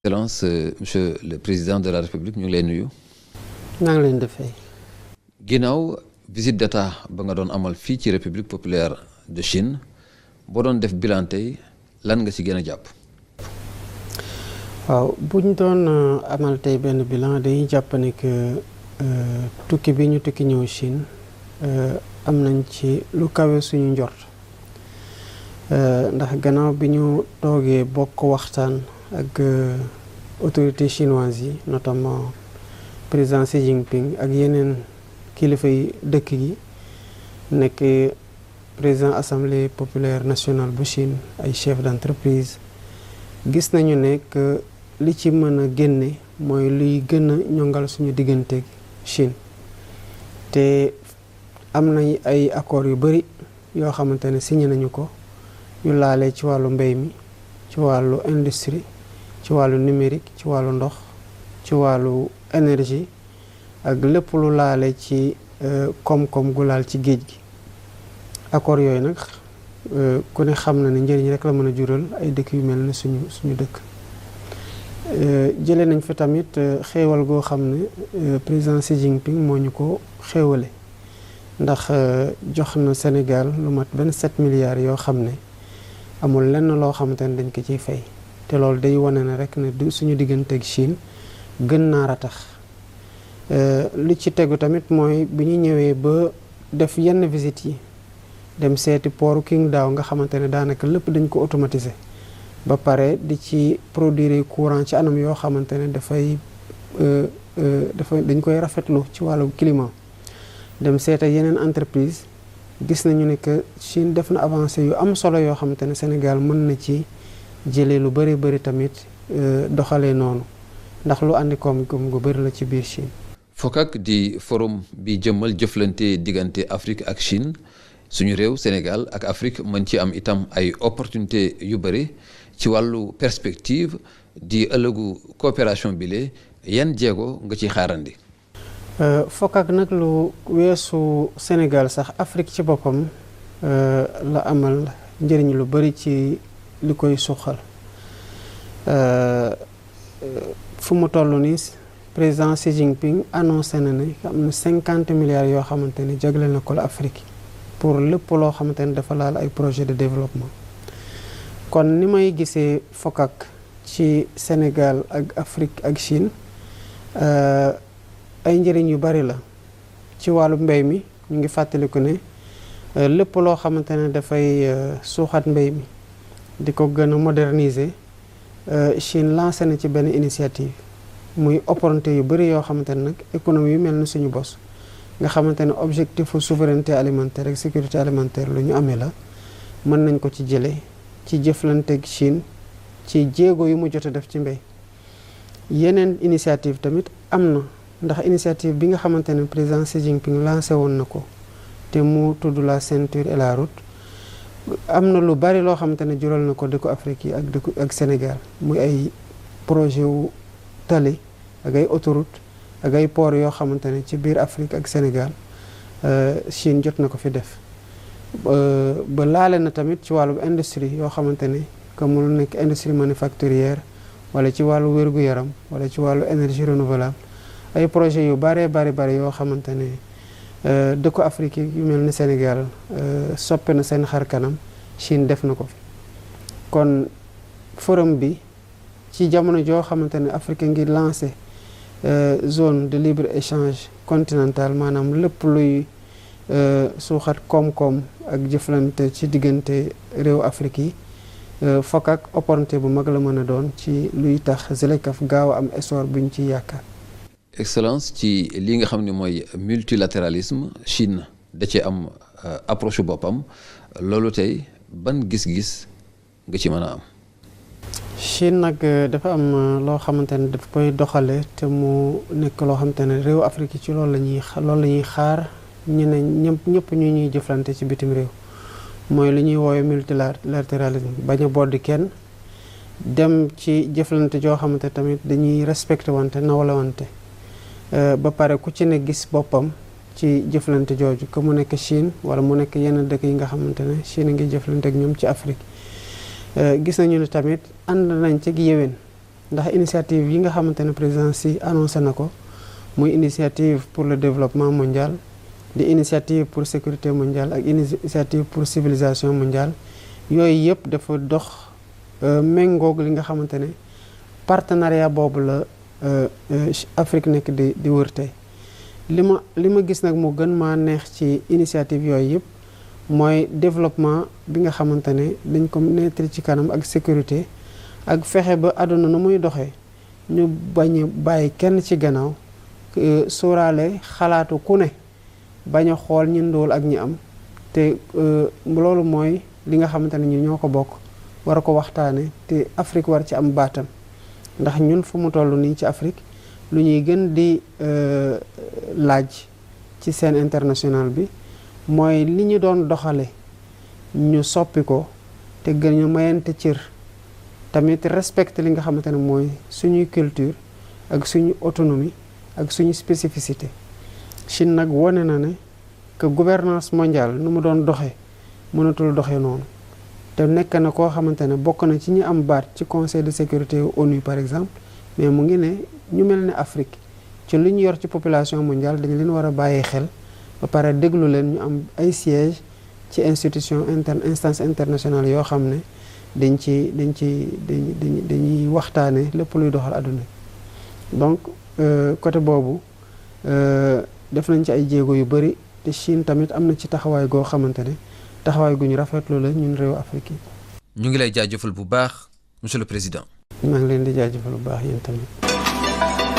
Excellence, monsieur le président de la République ñu ngi lay nuyu. maa ngi leen di fay. ginnaaw visite d'état ba nga doon amal fii ci République populaire de Chine boo doon def bilan tey lan nga ci gën a jàpp. waaw buñ doon amal tey benn bilan dañuy jàpp ne que tukki bi ñu tukki ñëw Chine am nañ ci lu kawe suñu njort ndax gannaaw bi ñu toogee bokk waxtaan ak autorités chinoises yi notamment président Xi Jinping ak yeneen kilifa yi dëkk gi nekk président assemblée populaire nationale bu Chine ay chef d'entreprise gis nañu ne que li ci mën a génne mooy luy gën a ñongal suñu digganteeg Chine te am nañ ay accords yu bari yoo xamante ne signé nañu ko yu laalee ci wàllu mbay mi ci wàllu industrie ci wàllu numérique ci wàllu ndox ci wàllu énergie ak lépp lu laale ci koom-koom gu laal ci géej gi accord yooyu nag ku ne xam na ne njëriñ rek la mën a jural ay dëkk yu mel ne suñu dëkk jëlee nañ fi tamit xéewal goo xam ne président Xi Jinping moo ñu ko xéewale ndax jox na Sénégal lu mat 27 milliards yoo xam ne amul lenn loo xamante ne dañ ko ciy fay te loolu day wane na rek ne suñu digganteeg Chine gën naa ratax li ci tegu tamit mooy bi ñu ñëwee ba def yenn visites yi dem seeti port Qingdao nga xamante ne daanaka lépp dañ ko automatiser ba pare di ci produire courant ci anam yoo xamante ne dañ koy rafetlu ci wàllu climat dem seeta yeneen entreprise gis nañu ne que Chine def na avancé yu am solo yoo xamante ne Sénégal mën na ci jëlee lu bari tamit doxalee noonu ndax lu andi koom-koom gu bari la ci biir Chine. FOCAC di forum bi jëmmal jëflante diggante Afrique ak Chine suñu réew Sénégal ak Afrique mën ci am itam ay opportunité yu bari ci wàllu perspective di ëllëgu coopération bile yan jéego nga ciy xaarandi. FOCAC nag lu weesu Sénégal sax Afrique ci boppam la amal njëriñ lu bari ci li koy suqal fu mu toll nii président Xi Jinping annoncé na ne am na 50 milliards yoo xamante ne jagleel na ko la Afrique pour lépp loo xamante ne dafa laal ay projet de développement kon ni may gisee FOCAC ci Sénégal ak Afrique ak Chine ay njëriñ yu bari la ci wàllu mbay mi ñu ngi fàttaliku ne lépp loo xamante ne dafay suuxat mbay mi di ko gën a moderniser Chine lancé na ci benn initiative muy opportunité yu bari yoo xamante ne nag économie yu mel ni suñu bos nga xamante ne objectif souveraineté alimentaire ak sécurité alimentaire lu ñu amee la mën nañ ko ci jëlee ci jëflanteeg Chine ci jéego yu mu jot a def ci mbay yeneen initiative tamit am na ndax initiative bi nga xamante ne président Xi Jinping lancé woon na ko te mu tudd la ceinture et la route am na lu bari loo xamante ne jural na ko dëkku Afrique yi ak Sénégal muy ay projet wu tali ak ay autoroute ak ay port yoo xamante ne ci biir Afrique ak Sénégal Chine jot na ko fi def ba laale na tamit ci wàllu industrie yoo xamante ne comme mu nekk industrie manufacturière wala ci wàllu wér-gu-yaram wala ci wàllu énergie renouvelable ay projet yu bari yoo xamante ne dëkku Afrique yu mel ni Sénégal soppe na seen xar kanam Chine def na ko fi kon forum bi ci jamono joo xamante ne Afrique ngi lancé zone de libre échange continentale maanaam lépp luy suuxat koom-koom ak jëflante ci diggante réew Afrique yi FOCAC opportunité bu mag la mën a doon ci luy tax ZLECAf gaaw a am essor buñ ci yaakaar. Excellence ci li nga xam ne mooy multilatéralisme Chine da cee am approche boppam loolu tey ban gis-gis nga ci mën a am. Chine nag dafa am loo xamante ne daf koy doxale te mu nekk loo xamante ne réew Afrique ci loolu la ñuy xaar ñeneen ñëpp ñu ñuy jëflante ci bitim réew mooy li ñuy woowee multilatéralisme bañ a boddi kenn dem ci jëflante joo xamante tamit dañuy respecté wante nawla wante ba pare ku ci ne gis boppam ci jëflante jooju que mu nekk Chine wala mu nekk yenn dëkk yi nga xamante ne Chine ngi jëflante ak ñoom ci Afrique gis nañu ne tamit ànd nañ ci yéwén ndax initiative yi nga xamante ne président Xi annoncé na ko muy initiative pour le développement mondial di initiative pour sécurité mondiale ak initiative pour civilisation mondiale yooyu yëpp dafa dox méngoog li nga xamante ne partenariat boobu la Afrique nekk di wër tey li ma gis nag mu gën maa neex ci initiative yooyu yëpp mooy développement bi nga xamante ne dañ ko mettre ci kanam ak sécurité ak fexe ba àdduna nu muy doxee ñu bañ a bàyyi kenn ci gannaaw sóoraale xalaatu ku ne bañ a xool ñi ndóol ak ñi am te loolu mooy li nga xamante ne ñu ñoo ko bokk war a ko waxtaane te Afrique war ci am baatam ndax ñun fu mu toll nii ci Afrique lu ñuy gën di laaj ci scène internationale bi mooy li ñu doon doxale ñu soppi ko te gën ñu mayante cër tamit respecté li nga xamante ne mooy suñuy culture ak suñu autonomie ak suñu spécificité Chine nag wone na ne que gouvernance mondiale nu mu doon doxee mënatul doxee noonu te nekk na koo xamante ne bokk na ci ñi am baat ci conseil de sécurité ONU par exemple mais mu ngi ne ñu mel ne Afrique ci li ñu yor ci population mondiale dañu leen war a bàyyee xel ba pare déglu leen ñu am ay siège ci instance internationale yoo xam ne dañuy waxtaane lépp luy doxal àdduna donc côté boobu def nañ ci ay jéego yu bari te Chine tamit am na ci taxawaay goo xamante ne taxawaay gu ñu rafetlu la ñun réew Afrique yi. ñu ngi lay jaajëfal bu baax monsieur le président. maa ngi leen di jaajëfal bu baax yéen tamit.